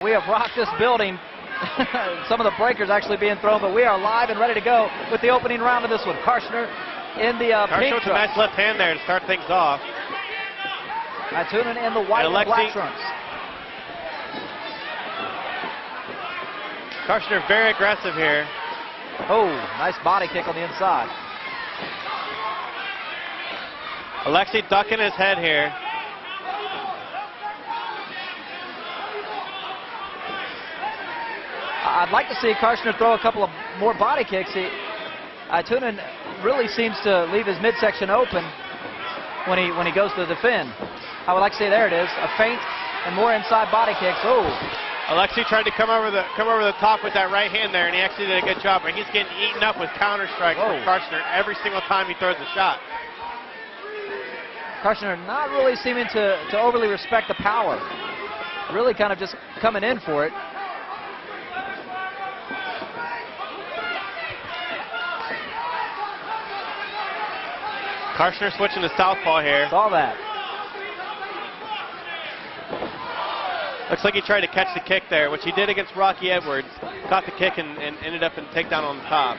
We have rocked this building. Some of the breakers actually being thrown, but we are live and ready to go with the opening round of this one. Karshner in the pink with a nice left hand there to start things off. Tunin in the white and black trunks. Karshner very aggressive here. Oh, nice body kick on the inside. Alexi ducking his head here. I'd like to see Karshner throw a couple of more body kicks. Tunin really seems to leave his midsection open when he goes to defend. I would like to say there it is, a feint and more inside body kicks. Oh, Alexi tried to come over the top with that right hand there, and he actually did a good job. But he's getting eaten up with counter strikes from Karshner every single time he throws a shot. Karshner not really seeming to overly respect the power. Really kind of just coming in for it. Karshner switching to southpaw here. Saw that. Looks like he tried to catch the kick there, which he did against Rocky Edwards. Caught the kick and ended up in takedown on the top.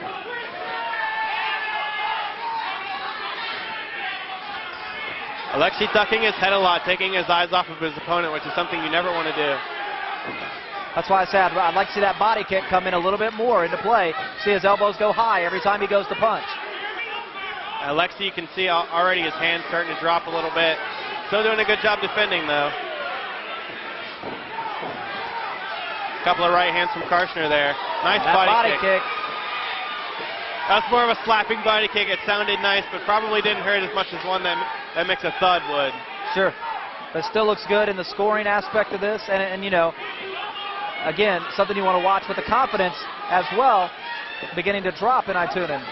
Alexi ducking his head a lot, taking his eyes off of his opponent, which is something you never want to do. That's why I said I'd like to see that body kick come in a little bit more into play. See his elbows go high every time he goes to punch. Alexi, you can see already his hands starting to drop a little bit. Still doing a good job defending, though. A couple of right hands from Karshner there. Nice body kick. That's more of a slapping body kick. It sounded nice, but probably didn't hurt as much as one that makes a thud would. Sure. But still looks good in the scoring aspect of this. And you know, again, something you want to watch with the confidence as well, beginning to drop in Tunin.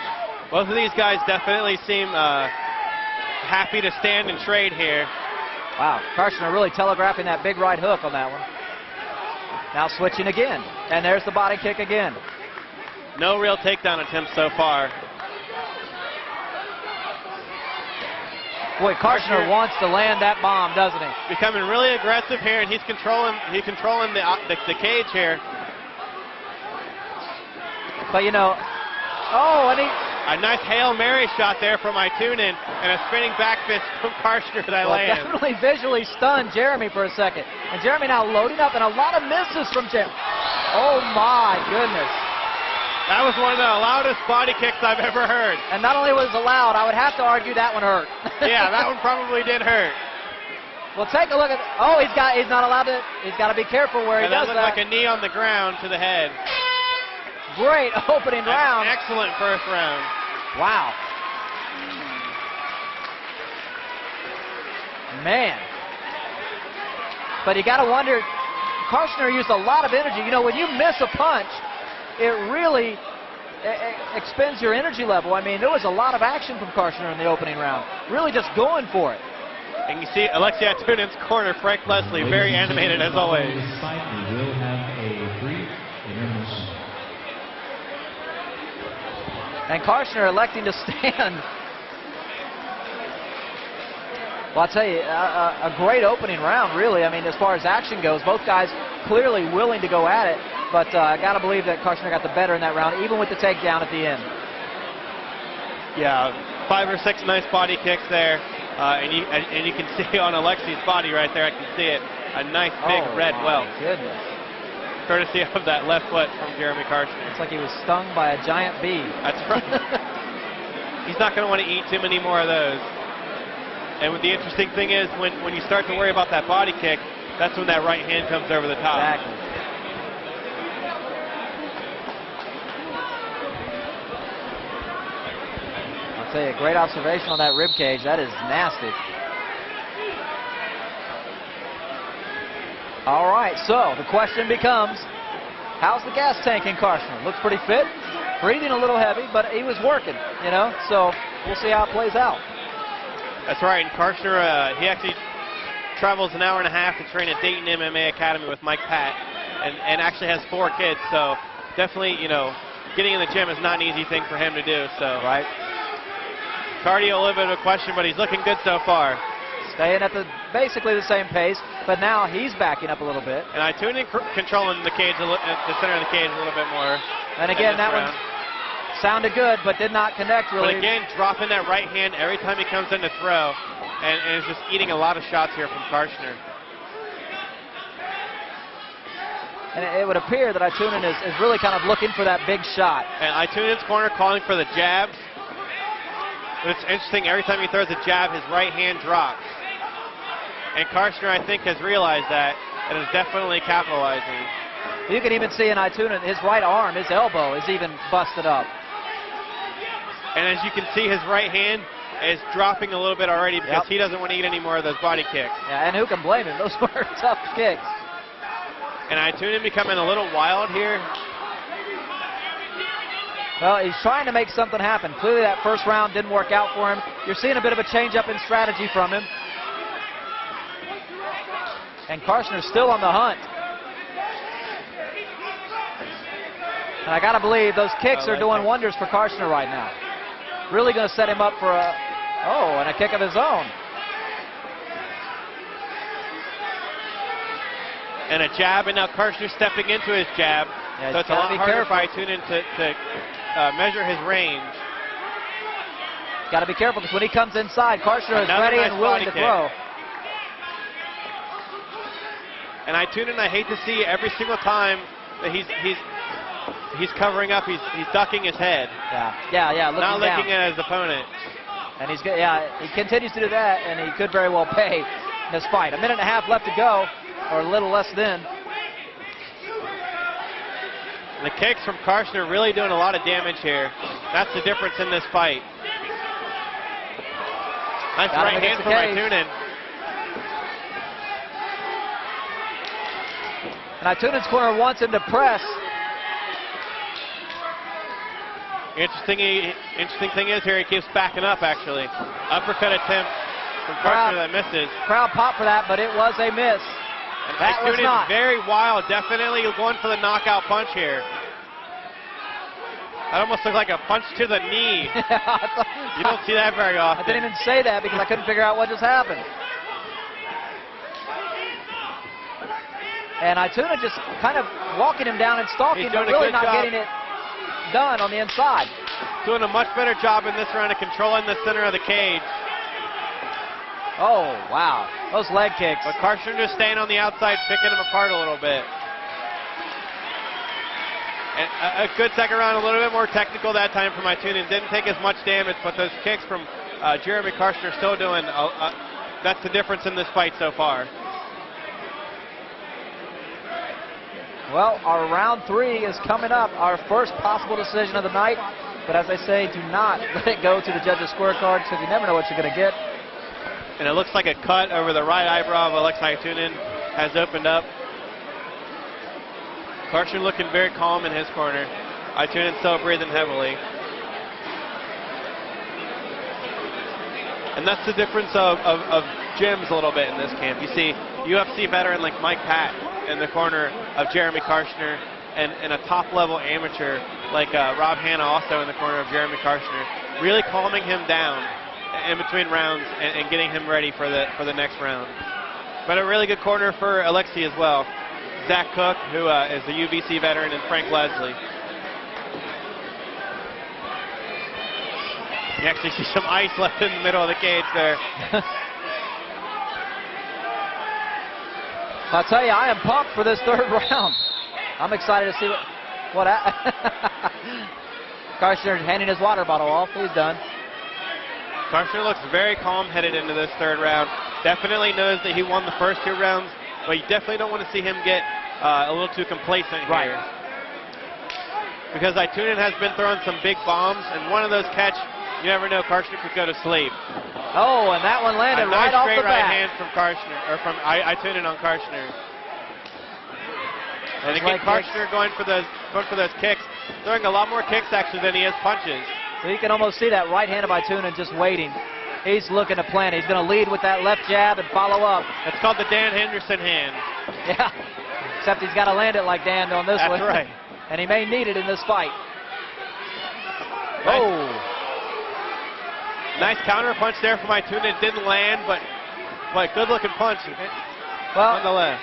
Both of these guys definitely seem happy to stand and trade here. Wow, Karshner really telegraphing that big right hook on that one. Now switching again, and there's the body kick again. No real takedown attempts so far. Boy, Karshner wants to land that bomb, doesn't he? Becoming really aggressive here, and he's controlling the cage here. But you know, a nice Hail Mary shot there from Tunin, and a spinning back fist from Karshner that lands. Definitely visually stunned Jeramy for a second. And Jeramy now loading up, and a lot of misses from Jeramy. Oh my goodness. That was one of the loudest body kicks I've ever heard. And not only was it loud, I would have to argue that one hurt. Yeah, that one probably did hurt. Well, take a look at. He's not allowed to. He's got to be careful where he does that. That looked like a knee on the ground to the head. Great opening round. Excellent first round. Wow. Man. But you got to wonder, Karshner used a lot of energy. You know, when you miss a punch, it really expends your energy level. I mean, there was a lot of action from Karshner in the opening round. Really just going for it. And you see Alexi Tunin's corner, Frank Leslie, very animated as always. We'll have a brief intermission. And Karshner electing to stand. Well, I'll tell you, a great opening round, really. I mean, as far as action goes, both guys clearly willing to go at it. But I got to believe that Karshner got the better in that round, even with the takedown at the end. Yeah, 5 or 6 nice body kicks there. And you can see on Alexi's body right there, I can see it, a nice big red welt. Goodness. Courtesy of that left foot from Jeramy Karshner. It's like he was stung by a giant bee. That's right. He's not going to want to eat too many more of those. And the interesting thing is, when you start to worry about that body kick, that's when that right hand comes over the top. Exactly. I'll tell you, great observation on that rib cage. That is nasty. All right, so the question becomes, how's the gas tank in Karshner? Looks pretty fit, breathing a little heavy, but he was working, you know, so we'll see how it plays out. That's right, and Karshner, he actually travels an hour and a half to train at Dayton MMA Academy with Mike Pat, and actually has 4 kids, so definitely, you know, getting in the gym is not an easy thing for him to do, so. Right. Cardio a little bit of a question, but he's looking good so far. Staying at the basically the same pace, but now he's backing up a little bit. And Itunen controlling the cage, the center of the cage a little bit more. And again, that one sounded good, but did not connect really. But again, dropping that right hand every time he comes in to throw, and is just eating a lot of shots here from Karshner. And it would appear that Itunen is really kind of looking for that big shot. And Itunen's corner calling for the jabs. But it's interesting, every time he throws a jab, his right hand drops. And Karshner, I think, has realized that and is definitely capitalizing. You can even see in Itunen, his right arm, his elbow is even busted up. And as you can see, his right hand is dropping a little bit already because he doesn't want to eat any more of those body kicks. Yeah, and who can blame him? Those were tough kicks. And Itunen becoming a little wild here. Well, he's trying to make something happen. Clearly that first round didn't work out for him. You're seeing a bit of a change up in strategy from him. And Karshner's still on the hunt. And I got to believe those kicks are doing wonders for Karshner right now. Really going to set him up for and a kick of his own. And a jab, and now Karshner stepping into his jab. Yeah, so it's a lot harder for Itunen to measure his range. Got to be careful because when he comes inside, Karshner is ready and willing to throw. And Itunen, I hate to see every single time that he's covering up, he's ducking his head. Yeah, not looking at his opponent. And he continues to do that, and he could very well pay in this fight. A minute and a half left to go, or a little less than. The kicks from Karshner really doing a lot of damage here. That's the difference in this fight. Nice right hand from Itunen. And Itunen's corner wants him to press. Interesting thing is here, he keeps backing up actually. Uppercut attempt from Karshner that misses. Crowd popped for that, but it was a miss. And that was not. Very wild, definitely going for the knockout punch here. That almost looked like a punch to the knee. You don't see that very often. I didn't even say that because I couldn't figure out what just happened. And Itunen just kind of walking him down and stalking, but really not getting it done on the inside. Doing a much better job in this round of controlling the center of the cage. Oh, wow. Those leg kicks. But Karshner just staying on the outside, picking him apart a little bit. And a good second round, a little bit more technical that time from Itunen. Didn't take as much damage, but those kicks from Jeramy Karshner still doing, that's the difference in this fight so far. Well, our round 3 is coming up, our first possible decision of the night. But as I say, do not let it go to the judges' scorecard because you never know what you're going to get. And it looks like a cut over the right eyebrow of Alexei Itunen has opened up. Karshner looking very calm in his corner. Itunen still breathing heavily. And that's the difference of gyms a little bit in this camp. You see UFC veteran like Mike Pat in the corner of Jeramy Karshner, and a top-level amateur like Rob Hanna also in the corner of Jeramy Karshner, really calming him down in between rounds and getting him ready for the next round. But a really good corner for Alexei as well. Zach Cook, who is a UVC veteran, and Frank Leslie. You actually see some ice left in the middle of the cage there. I'll tell you, I am pumped for this third round. I'm excited to see what Karshner handing his water bottle off. He's done. Karshner looks very calm headed into this third round. Definitely knows that he won the first 2 rounds, but you definitely don't want to see him get a little too complacent here. Because Itunen has been throwing some big bombs, and one of those catch, you never know, Karshner could go to sleep. Oh, and that one landed right off the bat. Nice straight right hand from Karshner, or from Itunen on Karshner. And again, Karshner going for those kicks, throwing a lot more kicks actually than he is punches. So you can almost see that right hand of Itunen just waiting. He's looking to plan. He's going to lead with that left jab and follow up. It's called the Dan Henderson hand. Yeah, except he's got to land it like Dan on this one. That's right. And he may need it in this fight. Nice counter punch there from Itunen. Didn't land, but But good-looking punch, Well, nonetheless.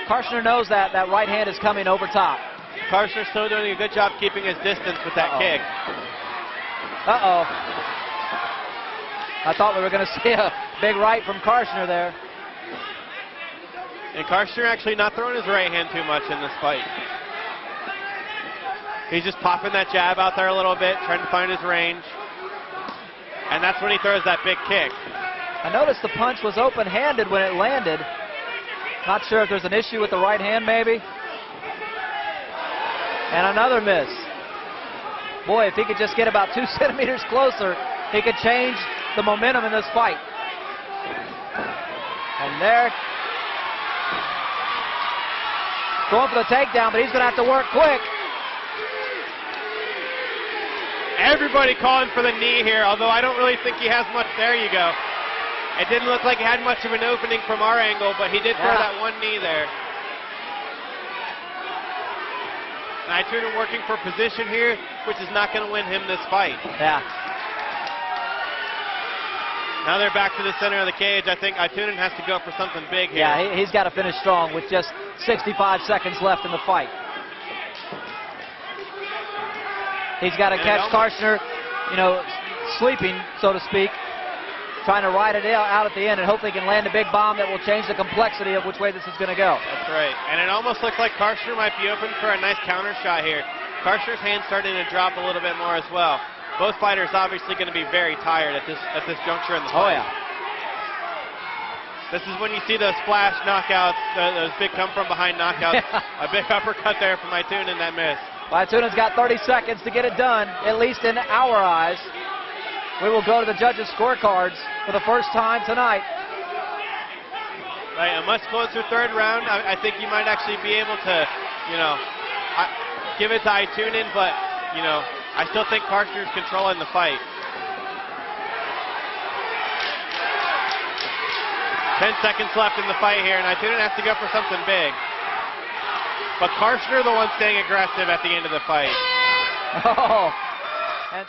Karshner knows that right hand is coming over top. Karshner's still doing a good job keeping his distance with that kick. Uh-oh. I thought we were going to see a big right from Karshner there. And Karshner actually not throwing his right hand too much in this fight. He's just popping that jab out there a little bit, trying to find his range. And that's when he throws that big kick. I noticed the punch was open-handed when it landed. Not sure if there's an issue with the right hand, maybe. And another miss. Boy, if he could just get about 2 centimeters closer, he could change the momentum in this fight. And there, going for the takedown, but he's going to have to work quick. Everybody calling for the knee here, although I don't really think he has much. There you go. It didn't look like he had much of an opening from our angle, but he did throw that one knee there. Itunen working for position here, which is not going to win him this fight. Yeah. Now they're back to the center of the cage. I think Itunen has to go for something big here. Yeah, he's got to finish strong with just 65 seconds left in the fight. He's got to catch Karshner, you know, sleeping, so to speak, trying to ride it out at the end and hopefully he can land a big bomb that will change the complexity of which way this is going to go. That's right. And it almost looks like Karshner might be open for a nice counter shot here. Karshner's hand's starting to drop a little bit more as well. Both fighters obviously going to be very tired at this juncture in the fight. Oh, yeah. This is when you see those splash knockouts, those big come-from-behind knockouts. A big uppercut there from Itunen that missed. Itunen's got 30 seconds to get it done, at least in our eyes. We will go to the judges' scorecards for the first time tonight. Right, a much closer third round. I think you might actually be able to, you know, give it to Itunen, but, you know, I still think Karshner's controlling the fight. 10 seconds left in the fight here, and Itunen has to go for something big. But Karshner the one staying aggressive at the end of the fight. Oh. And